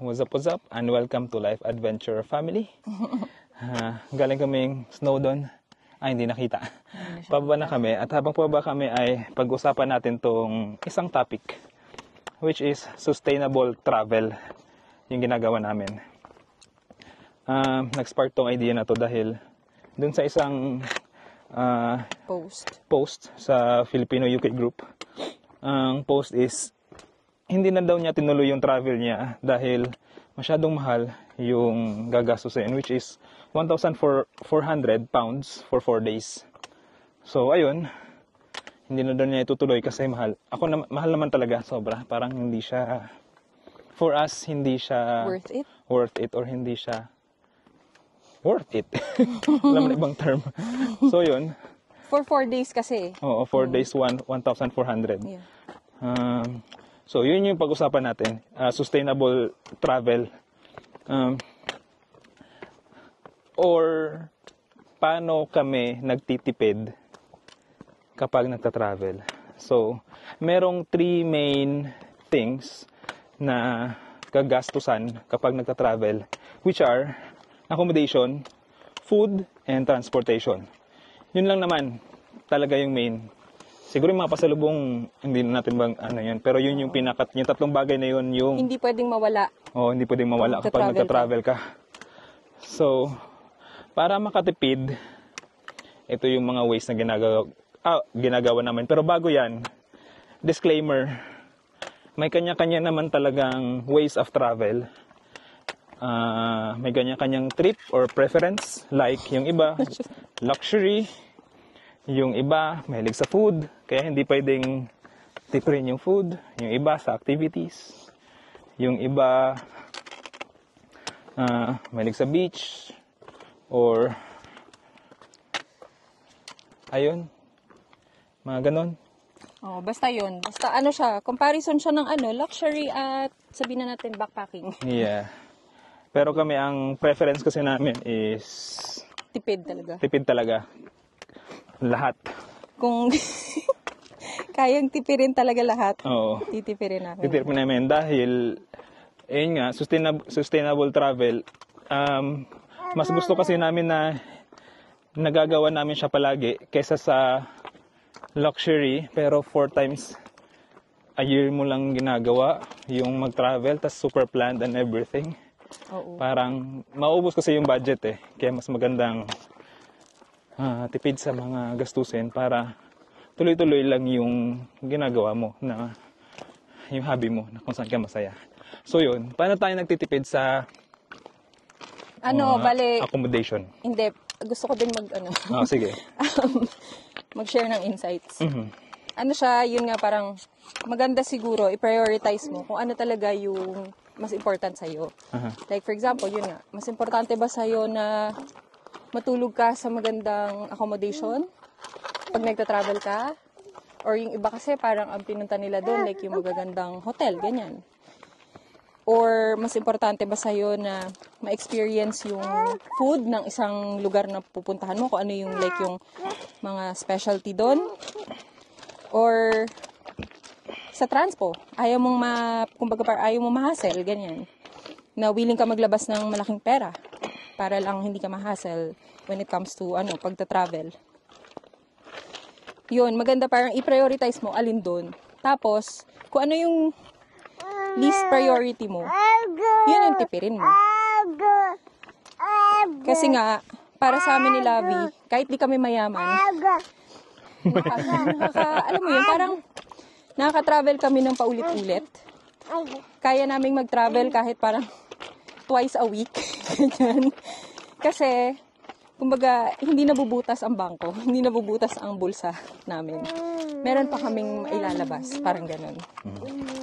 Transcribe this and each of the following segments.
What's up, and welcome to Life Adventure Family. Galing kaming snow doon. Ay, hindi nakita. Pababa na kami, at habang pababa kami ay pag-usapan natin tong isang topic, which is sustainable travel, yung ginagawa namin. Nag-spark tong idea na to dahil dun sa isang post sa Filipino-UK group. Ang post is, hindi na daw niya tinuloy yung travel niya dahil masyadong mahal yung gagastusin, which is 1,400 pounds for 4 days. So, ayun, hindi na daw niya itutuloy kasi mahal. Ako, mahal naman talaga, sobra. Parang hindi siya, for us, hindi siya worth it or hindi siya worth it. Alam mo na ibang term. So, yun. For 4 days kasi. Oo, 4 days, 1,400. Yeah. So, yun yung pag-usapan natin. Sustainable travel. Or, paano kami nagtitipid kapag nagta-travel. So, merong 3 main things na gagastusan kapag nagta-travel, which are accommodation, food, and transportation. Yun lang naman talaga yung main. Siguro yung mga pasalubong, hindi na natin bang ano yun. Pero yun yung yung tatlong bagay na yun yung... Hindi pwedeng mawala. Oo, hindi pwedeng mawala kapag nagta-travel ka. So, para makatipid, ito yung mga ways na ginagawa namin. Pero bago yan, disclaimer, may kanya-kanya naman talagang ways of travel. May kanya-kanyang trip or preference. Like, yung iba, luxury. Yung iba, mahilig sa food, kaya hindi pwedeng tipirin yung food. Yung iba, sa activities. Yung iba, mahilig sa beach. Or, ayun, mga ganon. Oh, basta yun. Basta ano siya, comparison siya ng luxury at sabihin na natin backpacking. Yeah. Pero kami, ang preference kasi namin is... Tipid talaga. Tipid talaga. Lahat. Kung kayang tipirin talaga lahat, oo, titipirin namin. Titipirin namin dahil, ayun nga, sustainable travel, mas gusto kasi namin na nagagawa namin siya palagi kaysa sa luxury, pero 4 times a year mo lang ginagawa yung mag-travel, tas super planned and everything. Oo. Parang maubos kasi yung budget kaya mas magandang tipid sa mga gastusin para tuloy-tuloy lang yung ginagawa mo na yung hobby mo na kung saan ka masaya. So yun, paano tayo nagtitipid sa accommodation? Hindi, gusto ko din sige. mag-share ng insights. Mm-hmm. Ano siya, yun nga parang maganda siguro i-prioritize mo kung ano talaga yung mas important sa'yo. Uh-huh. Like for example, yun nga, mas importante ba sa'yo na matulog ka sa magandang accommodation pag nagta-travel ka? Or yung iba kasi parang ang pinunta nila doon, like yung magagandang hotel, ganyan. Or mas importante ba sa'yo na ma-experience yung food ng isang lugar na pupuntahan mo? Kung ano yung like yung mga specialty doon? Or sa transpo, ayaw mong ayaw mong ma-hassle, ganyan. Na willing ka maglabas ng malaking pera para lang hindi ka ma-hassle when it comes to pagta-travel. Yun, maganda parang i-prioritize mo alin doon. Tapos, kung ano yung least priority mo, yun yung tipirin mo. Kasi nga, para sa amin ni Lavi, kahit di kami mayaman, alam mo yun, parang nakaka-travel kami ng paulit-ulit. Kaya naming mag-travel kahit parang twice a week. Kasi, kumbaga, hindi nabubutas ang bangko, hindi nabubutas ang bulsa namin. Meron pa kaming ilalabas, parang ganun.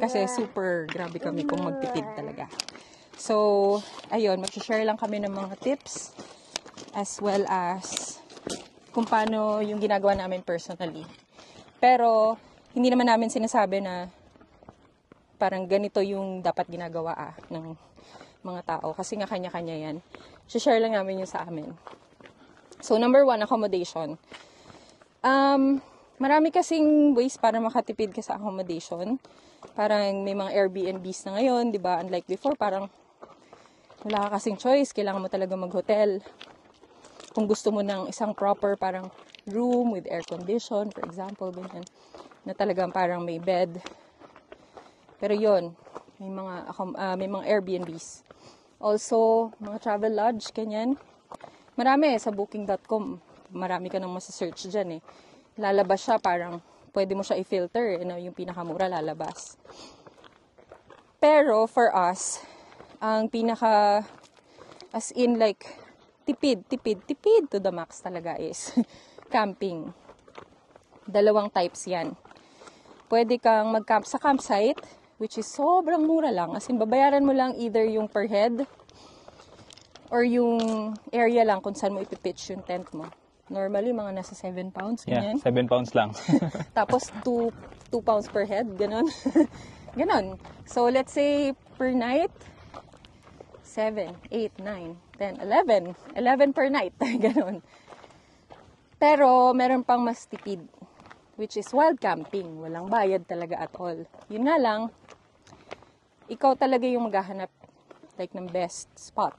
Kasi super grabe kami kung magtipid talaga. So, ayun, mag-share lang kami ng mga tips as well as kung paano yung ginagawa namin personally. Pero, hindi naman namin sinasabi na parang ganito yung dapat ginagawa ng mga tao. Kasi nga kanya-kanya yan. Share lang namin yung sa amin. So, number 1, accommodation. Marami kasing ways para makatipid ka sa accommodation. Parang may mga Airbnbs na ngayon, di ba? Unlike before, parang wala ka kasing choice. Kailangan mo talaga mag-hotel. Kung gusto mo ng isang proper parang room with air condition, for example, ganyan, na talagang parang may bed. Pero yon may mga Airbnbs. Also, mga travel lodge, ganyan. Marami sa booking.com. Marami ka nang masa-search dyan eh. Lalabas siya, parang pwede mo siya i-filter. Yung pinakamura lalabas. Pero for us, ang pinaka, as in like, tipid to the max talaga is camping. Dalawang types yan. Pwede kang mag-camp sa campsite, which is sobrang mura lang. As in, babayaran mo lang either yung per head or yung area lang kung saan mo ipipitch yung tent mo. Normally, mga nasa 7 pounds. Yeah, Ganyan. 7 pounds lang. Tapos, 2 pounds per head. Ganon. Ganon. So, let's say, per night, 7, 8, 9, 10, 11. 11 per night. Ganon. Pero, meron pang mas tipid, which is wild camping. Walang bayad talaga at all. Yun nga lang, ikaw talaga yung maghahanap like ng best spot.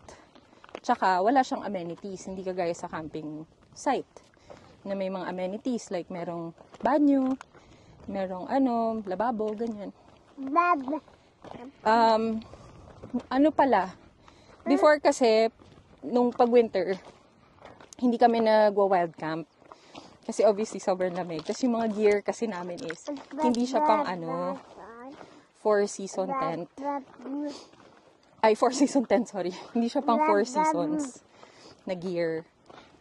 Tsaka, wala siyang amenities. Hindi kagaya sa camping site na may mga amenities like merong banyo, merong lababo, ganyan. Ano pala, before kasi, nung pag-winter, hindi kami nagwa-wild camp. Kasi obviously, sobrang lamig. Kasi yung mga gear kasi namin is, hindi siya pang 4-season tent. Ay, 4-season tent, sorry. Hindi siya pang 4 seasons na gear.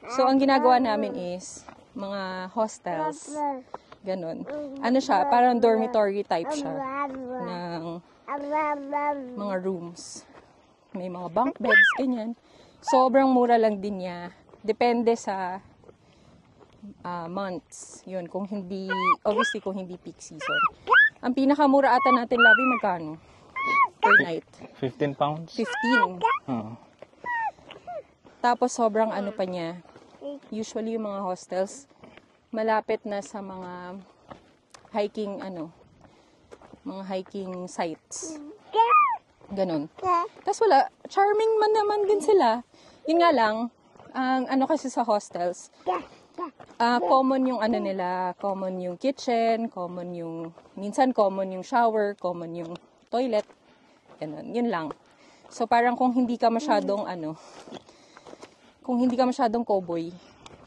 So, ang ginagawa namin is, mga hostels, ganun. Ano siya, parang dormitory type siya ng mga rooms. May mga bunk beds, ganyan. Sobrang mura lang din niya. Depende sa months. Yun, obviously kung hindi peak season. Ang pinakamura ata natin, Labi, magkano? Per night. 15 pounds? 15. Oo. Tapos sobrang pa niya. Usually yung mga hostels, malapit na sa mga hiking, mga hiking sites. Ganon. Tapos wala, charming man naman din sila. Yun nga lang, ang kasi sa hostels, common yung nila, common yung kitchen, minsan common yung shower, common yung toilet, ganun, yun lang. So parang kung hindi ka masyadong cowboy,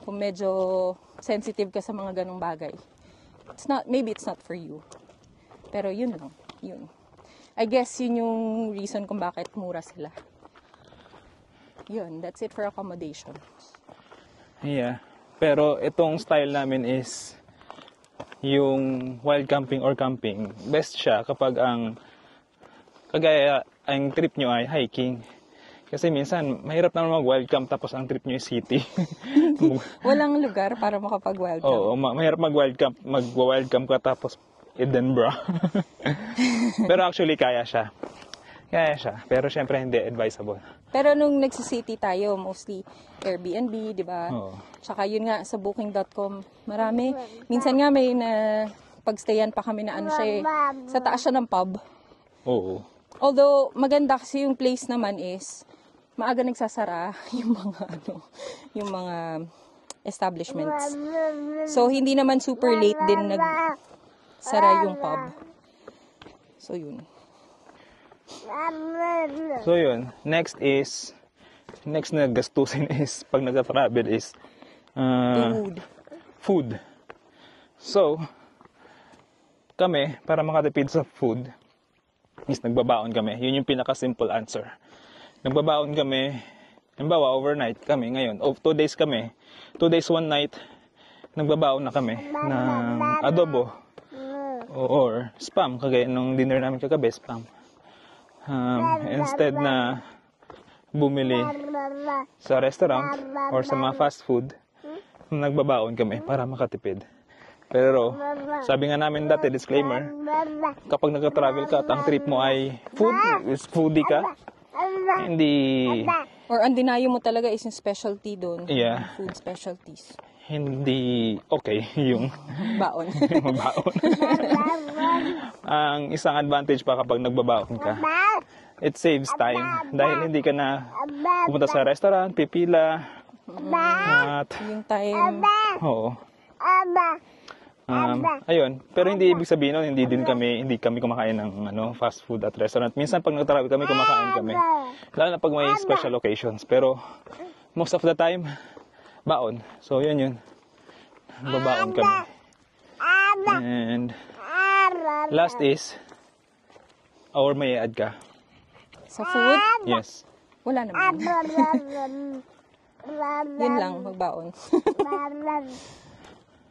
kung medyo sensitive ka sa mga ganong bagay, maybe it's not for you. Pero yun lang, yun. I guess yun yung reason kung bakit mura sila. Yun, that's it for accommodation. Yeah. Pero itong style namin is yung wild camping or camping. Best siya kapag ang trip nyo ay hiking. Kasi minsan, mahirap naman mag-wild camp tapos ang trip nyo is city. Walang lugar para makapag-wild camp. Oo, mahirap mag-wild camp. Mag-wild camp ka tapos Edinburgh. Pero actually, kaya siya. Pero syempre, hindi advisable. Pero nung nagsisity tayo, mostly Airbnb, di ba? Oo. Tsaka yun nga, sa booking.com, marami. Minsan nga may pagstayan pa kami na sa taas siya ng pub. Oo. Although, maganda kasi yung place naman is, maaga nagsasara yung mga establishments. So, hindi naman super late din nagsara yung pub. So, yun. So, yun. Next na gastusin is, pag nag-travel is, food. So, kami, para makatipid sa food, is nagbabaon kami. Yun yung pinaka-simple answer. Nagbabaon kami, halimbawa, overnight kami ngayon. 2 days kami. 2 days, 1 night, nagbabaon na kami ng adobo or spam. Kagaya nung dinner namin kagabi, spam. Instead na bumili sa restaurant or sa mga fast food, nagbabaon kami para makatipid. Pero, sabi nga namin dati, disclaimer, kapag nagka-travel ka at ang trip mo ay foodie ka, hindi... Or ang dinayo mo talaga is yung specialty doon. Yeah. Food specialties. hindi okay yung Baon. magbaon. Ang isang advantage pa kapag nagbabaon ka, it saves time dahil hindi ka na pumunta sa restaurant, pipila, at Yung time. oo. Ayun, pero hindi ibig sabihin nun, hindi kami kumakain ng fast food at restaurant. Minsan pag nag-travel kami, kumakain kami. Lalo na pag may special occasions. Pero most of the time, baon. So yun. Babaon kami. And last is, or may add ka? Sa food, Yes. wala naman. Yun lang, magbaon.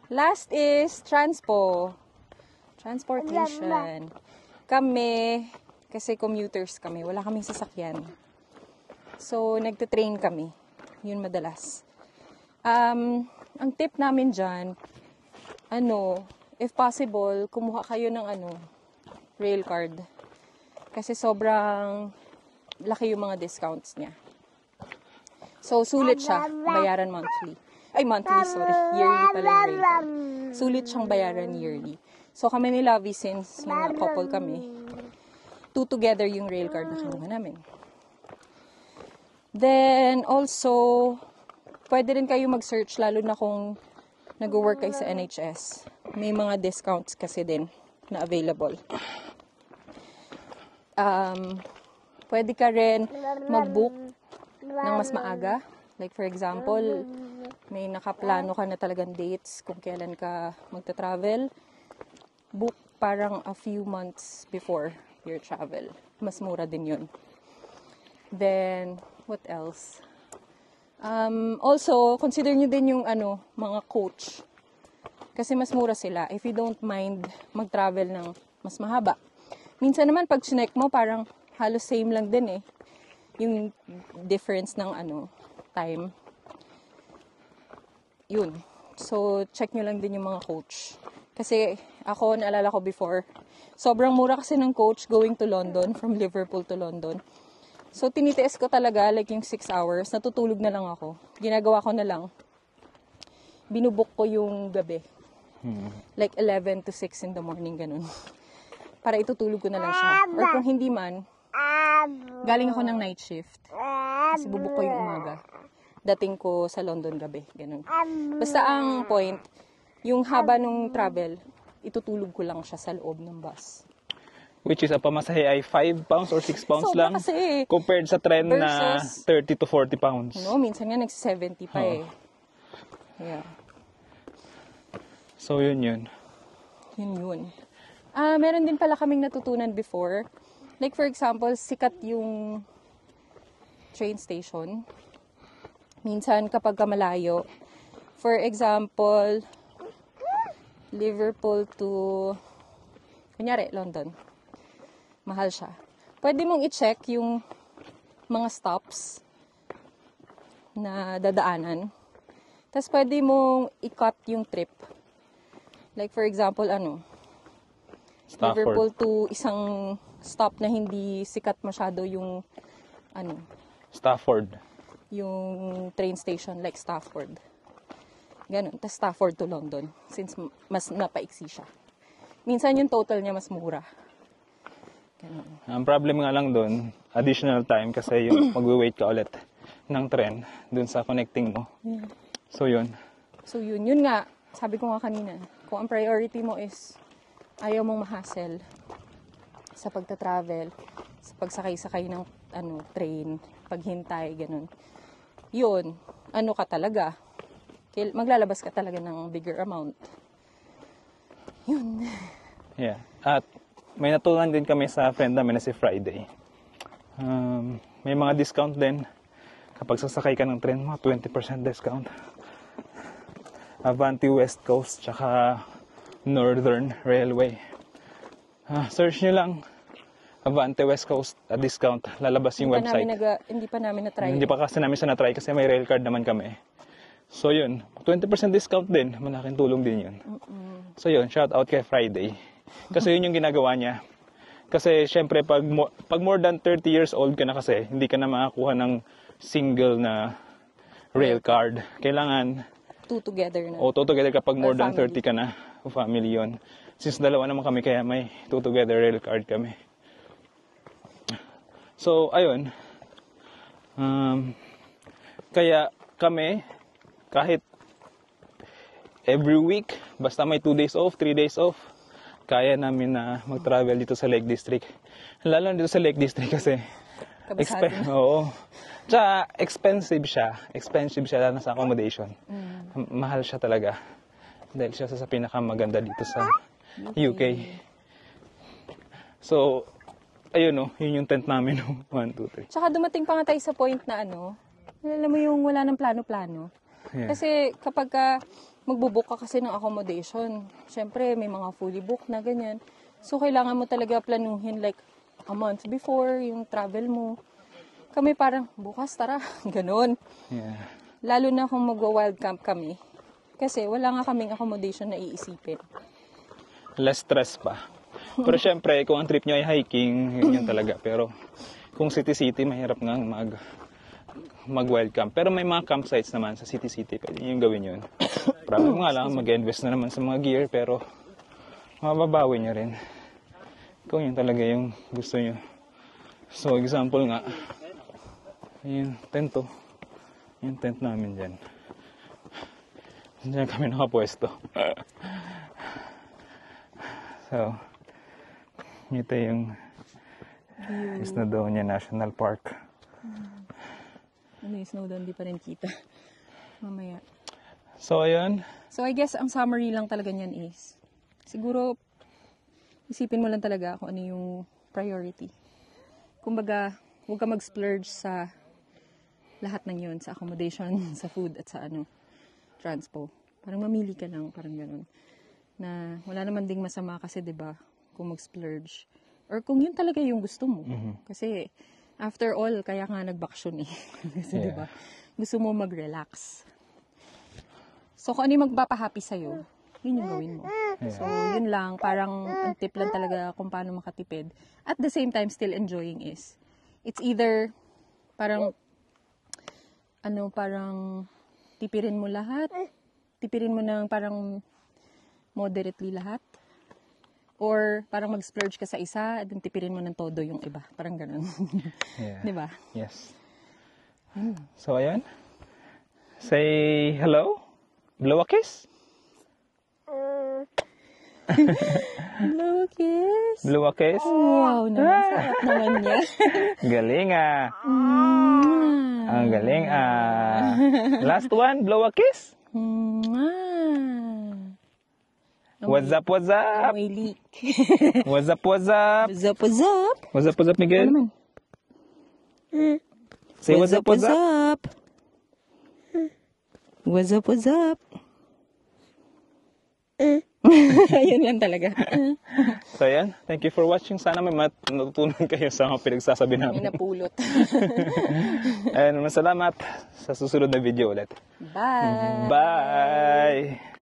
Last is transportation. Kami, kasi commuters kami, wala kaming sasakyan. So, nagte-train kami. Yun madalas. Ang tip namin dyan, if possible, kumuha kayo ng rail card. Kasi sobrang laki yung mga discounts niya. So, sulit siya, bayaran monthly. Yearly pala yung rail card. Sulit siyang bayaran yearly. So, kami ni Lovey, since mga couple kami, 2 together yung rail card na kinuha namin. Then, also, pwede rin kayo mag-search, lalo na kung nag-work kayo sa NHS. May mga discounts kasi din na available. Pwede ka rin mag-book ng mas maaga. Like, for example, may nakaplano ka na talagang dates kung kailan ka magta-travel. Book parang a few months before your travel. Mas mura din yun. Then, what else? Also, consider nyo din yung mga coach. Kasi mas mura sila if you don't mind mag-travel ng mas mahaba. Minsan naman, pag chinek mo, parang halos same lang din eh. Yung difference ng time. Yun. So, check nyo lang din yung mga coach. Kasi ako, naalala ko before, sobrang mura kasi ng coach going to London, from Liverpool to London. So, tinitiis ko talaga, like yung 6 hours, natutulog na lang ako. Ginagawa ko na lang, binubuk ko yung gabi. Like 11 to 6 in the morning, ganun. Para itutulog ko na lang siya. Or kung hindi man, galing ako ng night shift. Kasi bubuk ko yung umaga. Dating ko sa London gabi, ganun. Basta ang point, yung haba nung travel, itutulog ko lang siya sa loob ng bus. Which is, a pamasahe ay 5 pounds or 6 pounds Sobra lang. kasi. Compared sa trend na Versus- 30 to 40 pounds. Minsan nga nagsi-70 pa eh. Yeah. So, yun. Yun. Meron din pala kaming natutunan before. Like for example, sikat yung train station. Minsan kapag malayo. For example, Liverpool to, kunyari, London. Mahal siya. Pwede mong i-check yung mga stops na dadaanan. Tapos pwede mong i-cut yung trip. Like for example, Stafford. Liverpool to isang stop na hindi sikat masyado yung Stafford. yung train station, like Stafford. Ganun. Tapos Stafford to London, since mas napaiksi siya. Minsan yung total niya mas mura. Ganun. Ang problem nga lang doon, additional time kasi yung magwe-wait ka ulit ng tren doon sa connecting mo. Yeah. So, yun. So yun nga, sabi ko nga kanina, kung ang priority mo is ayaw mong ma-hassle sa pagta-travel, sa pagsakay-sakay ng train, paghintay, ganun. Yun, ka talaga. Maglalabas ka talaga ng bigger amount. Yun. Yeah. At may natutunan din kami sa friend namin na si Friday. May mga discount din kapag sasakay ka ng tren mo, 20% discount. Avanti West Coast tsaka Northern Railway. Search nyo lang Avanti West Coast discount. Lalabas yung website. Hindi pa namin na-try. Hindi pa kasi namin siya na-try kasi may rail card naman kami. So yun, 20% discount din. Malaking tulong din yun. So yun, shout out kay Friday. Kasi yun yung ginagawa niya. Kasi syempre pag more than 30 years old ka na kasi, hindi ka na makakuha ng single na rail card. Kailangan two together na. O two together kapag more Or than family. 30 ka na, o family yon. Since dalawa naman kami, kaya may two together rail card kami. So, ayun. Kaya kami, kahit every week, basta may 2 days off, 3 days off, kaya namin na mag-travel dito sa Lake District. Lalo na dito sa Lake District kasi Kabisado na. oo. Tsaka expensive siya. Expensive siya lalo na sa accommodation. Mahal siya talaga. Dahil siya sa pinakamaganda dito sa UK. So, ayun no, yun yung tent namin. 1, 2, 3. Tsaka dumating pa nga tayo sa point na alam mo yung wala ng plano-plano. Yeah. Kasi kapag magbubook ka kasi ng accommodation, syempre may mga fully booked na ganyan. So, kailangan mo talaga planuhin like a month before yung travel mo. Kami parang, bukas tara, ganon. Yeah. Lalo na kung magwa-wild camp kami. Kasi wala nga kaming accommodation na iisipin. Less stress pa. Pero syempre, kung ang trip nyo ay hiking, yun talaga. Pero kung city-city, mahirap nga mag-wild camp. Pero may mga campsites naman sa city-city. Pwede yung gawin yun. Problem nga lang, mag-invest na naman sa mga gear. Pero mababawi nyo rin. Kung yun talaga yung gusto nyo. So, example nga, yung tent to. Yung tent namin dyan. Diyan kami nakapwesto. So, ito yung Snowdonia National Park. Ano yung snow doon, di pa rin kita. Mamaya. So, ayun. So, I guess, ang summary lang talaga niyan is, siguro, isipin mo lang talaga kung ano yung priority. Kumbaga, huwag ka mag-splurge sa lahat ng yun, sa accommodation, sa food, at sa transpo. Parang mamili ka lang, parang ganun. Na wala naman ding masama kasi, 'di ba, kung mag-splurge. Or kung yun talaga yung gusto mo. Kasi, after all, kaya nga nag-vacation eh. Kasi, 'di ba, gusto mo mag-relax. So, kung ano yung magpapahappy sa'yo, yun yung gawin mo. So, yun lang. Parang ang tip lang talaga kung paano makatipid. At the same time, still enjoying is, it's either, parang tipirin mo lahat, tipirin mo ng parang moderately lahat, or parang mag-splurge ka sa isa, at then tipirin mo ng todo yung iba. Parang ganun. Yeah. Di ba? Yes. So, ayan. Say hello. Blow a kiss. Hello, kiss. Blow a kiss. Wow, naman. Sarap naman niya. Galing ah. Ang galing ah. Last one, blow a kiss. What's up, what's up? Amoy leak. What's up, what's up? What's up, what's up? What's up, Miguel? Ano naman? Say what's up, what's up? up? What's up, what's up? Yun lang talaga. So, ayan. Thank you for watching. Sana may natutunan kayo sa mga pinagsasabi May namin. napulot. And salamat sa susunod na video ulit. Bye! Bye!